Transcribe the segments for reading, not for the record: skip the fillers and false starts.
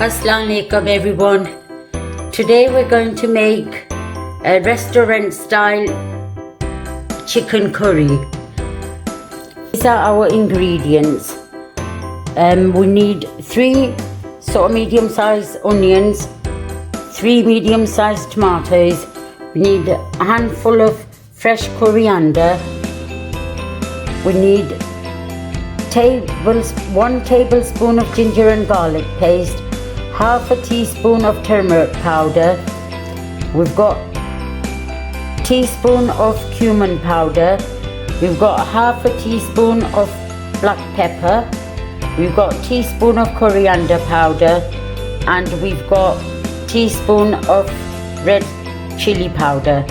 Assalamu alaikum everyone. Today we're going to make a restaurant style chicken curry. These are our ingredients. We need 3 sort of medium sized onions, 3 medium sized tomatoes. We need a handful of fresh coriander. We need 1 tablespoon of ginger and garlic paste, half a teaspoon of turmeric powder. We've got a teaspoon of cumin powder. We've got half a teaspoon of black pepper. We've got a teaspoon of coriander powder, and we've got a teaspoon of red chilli powder.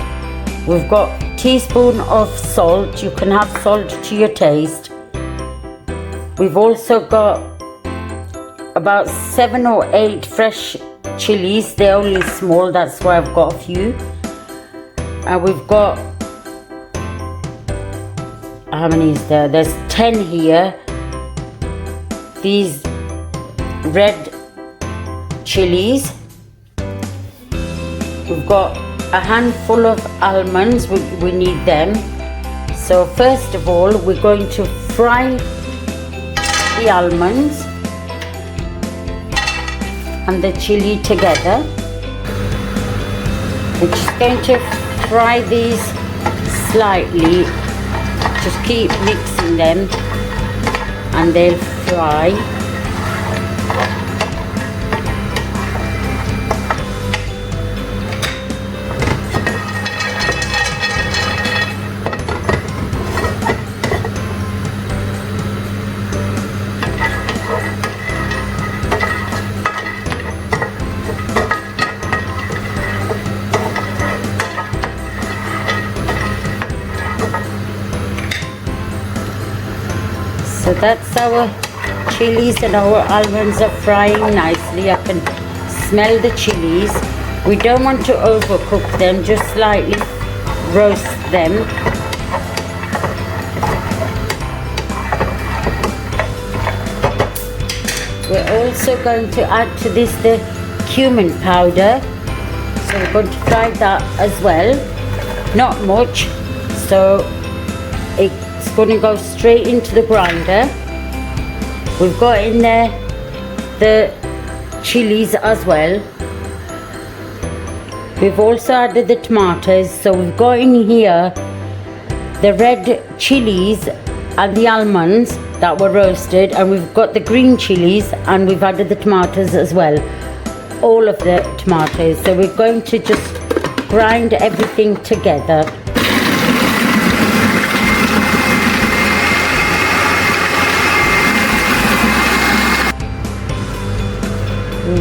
We've got a teaspoon of salt. You can have salt to your taste. We've also got about 7 or 8 fresh chillies. They're only small, that's why I've got a few. And we've got, how many is there? There's 10 here. These red chillies. We've got a handful of almonds. We need them. So first of all, we're going to fry the almonds and the chili together. We're just going to fry these slightly. Just keep mixing them and they'll fry. So that's our chilies, and our almonds are frying nicely. I can smell the chilies. We don't want to overcook them, just slightly roast them. We're also going to add to this the cumin powder. So we're going to fry that as well. Not much, so it's going to go straight into the grinder. We've got in there the chilies as well. We've also added the tomatoes. So we've got in here the red chilies and the almonds that were roasted, and we've got the green chilies, and we've added the tomatoes as well, all of the tomatoes. So we're going to just grind everything together.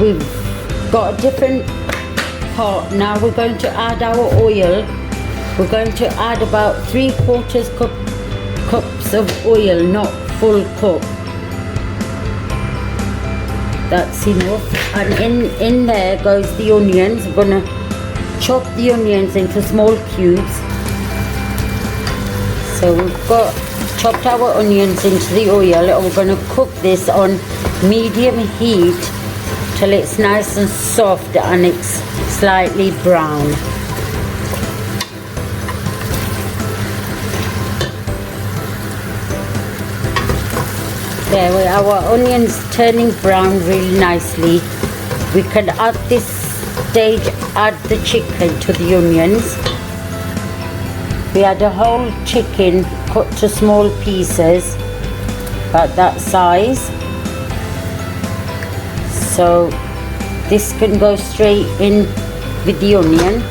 We've got a different pot. Now we're going to add our oil. We're going to add about 3/4 cups of oil, not full cup. That's enough. And in there goes the onions. We're going to chop the onions into small cubes. So we've got chopped our onions into the oil, and we're going to cook this on medium heat till it's nice and soft and it's slightly brown. There we are, our onions turning brown really nicely. We can at this stage add the chicken to the onions. We had a whole chicken cut to small pieces, about that size. So this can go straight in with the onion.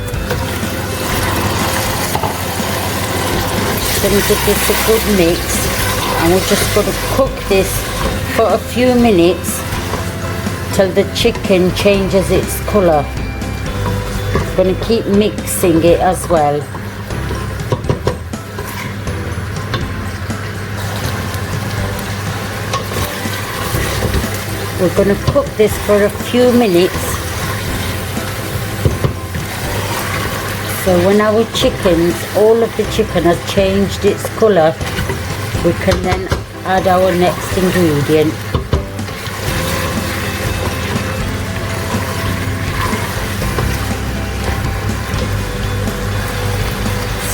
Then give this a good mix, and we're just going to cook this for a few minutes till the chicken changes its colour. Going to keep mixing it as well. We're going to cook this for a few minutes. So when our chickens, all of the chicken has changed its colour, we can then add our next ingredient.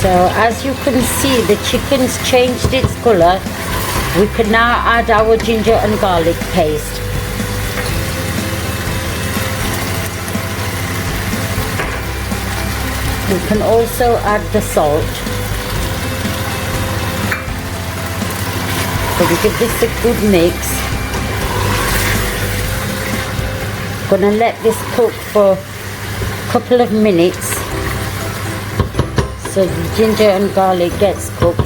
So as you can see, the chicken's changed its colour. We can now add our ginger and garlic paste. We can also add the salt. So we give this a good mix. Gonna let this cook for a couple of minutes so the ginger and garlic gets cooked.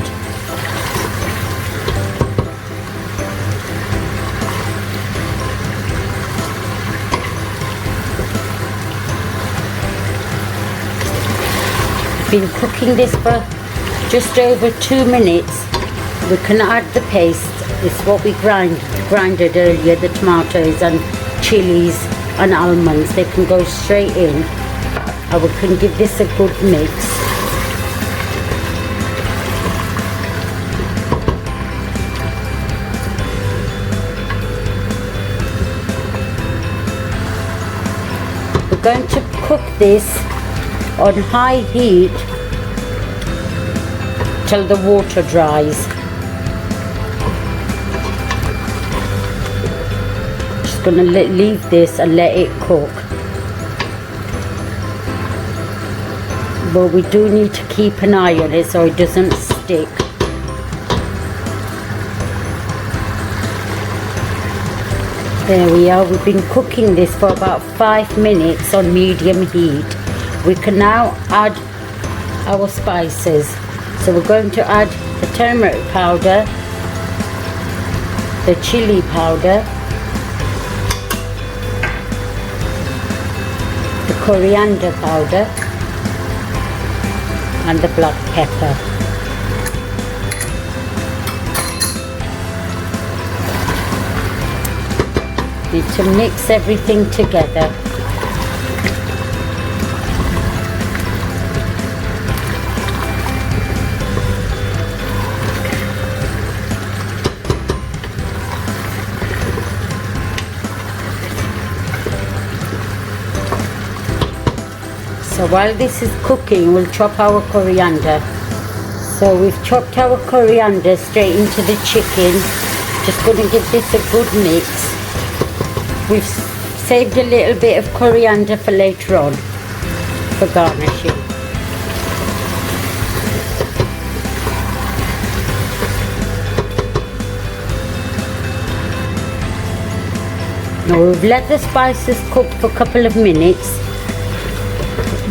Been cooking this for just over 2 minutes. We can add the paste. It's what we grinded earlier, the tomatoes and chilies and almonds. They can go straight in, and we can give this a good mix. We're going to cook this on high heat till the water dries. Just gonna leave this and let it cook. But we do need to keep an eye on it so it doesn't stick. There we are. We've been cooking this for about 5 minutes on medium heat. We can now add our spices. So we're going to add the turmeric powder, the chili powder, the coriander powder, and the black pepper. Need to mix everything together. So while this is cooking, we'll chop our coriander. So we've chopped our coriander straight into the chicken. Just going to give this a good mix. We've saved a little bit of coriander for later on, for garnishing. Now we've let the spices cook for a couple of minutes.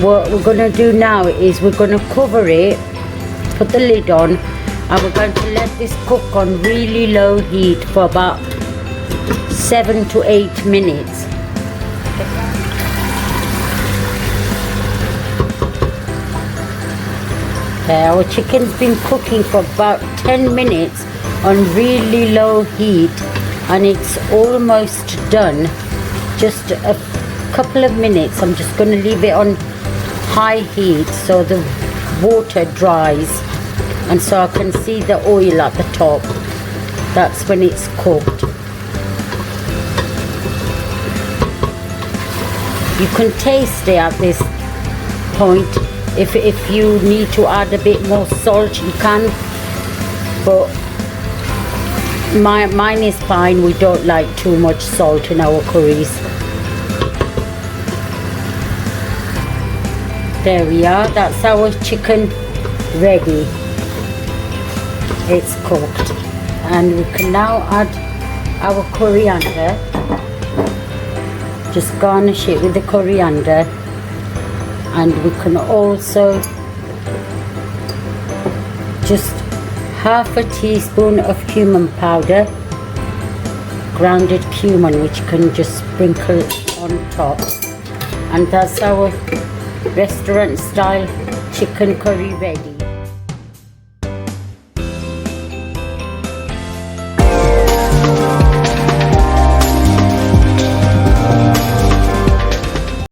What we're going to do now is we're going to cover it, put the lid on, and we're going to let this cook on really low heat for about 7 to 8 minutes. Our chicken's been cooking for about 10 minutes on really low heat, and it's almost done. Just a couple of minutes. I'm just going to leave it on high heat so the water dries, and so I can see the oil at the top. That's when it's cooked. You can taste it at this point. If you need to add a bit more salt, you can, but mine is fine. We don't like too much salt in our curries. There we are. That's our chicken ready. It's cooked, and we can now add our coriander. Just garnish it with the coriander, and we can also just half a teaspoon of cumin powder, grounded cumin, which you can just sprinkle on top, and that's our restaurant style chicken curry ready.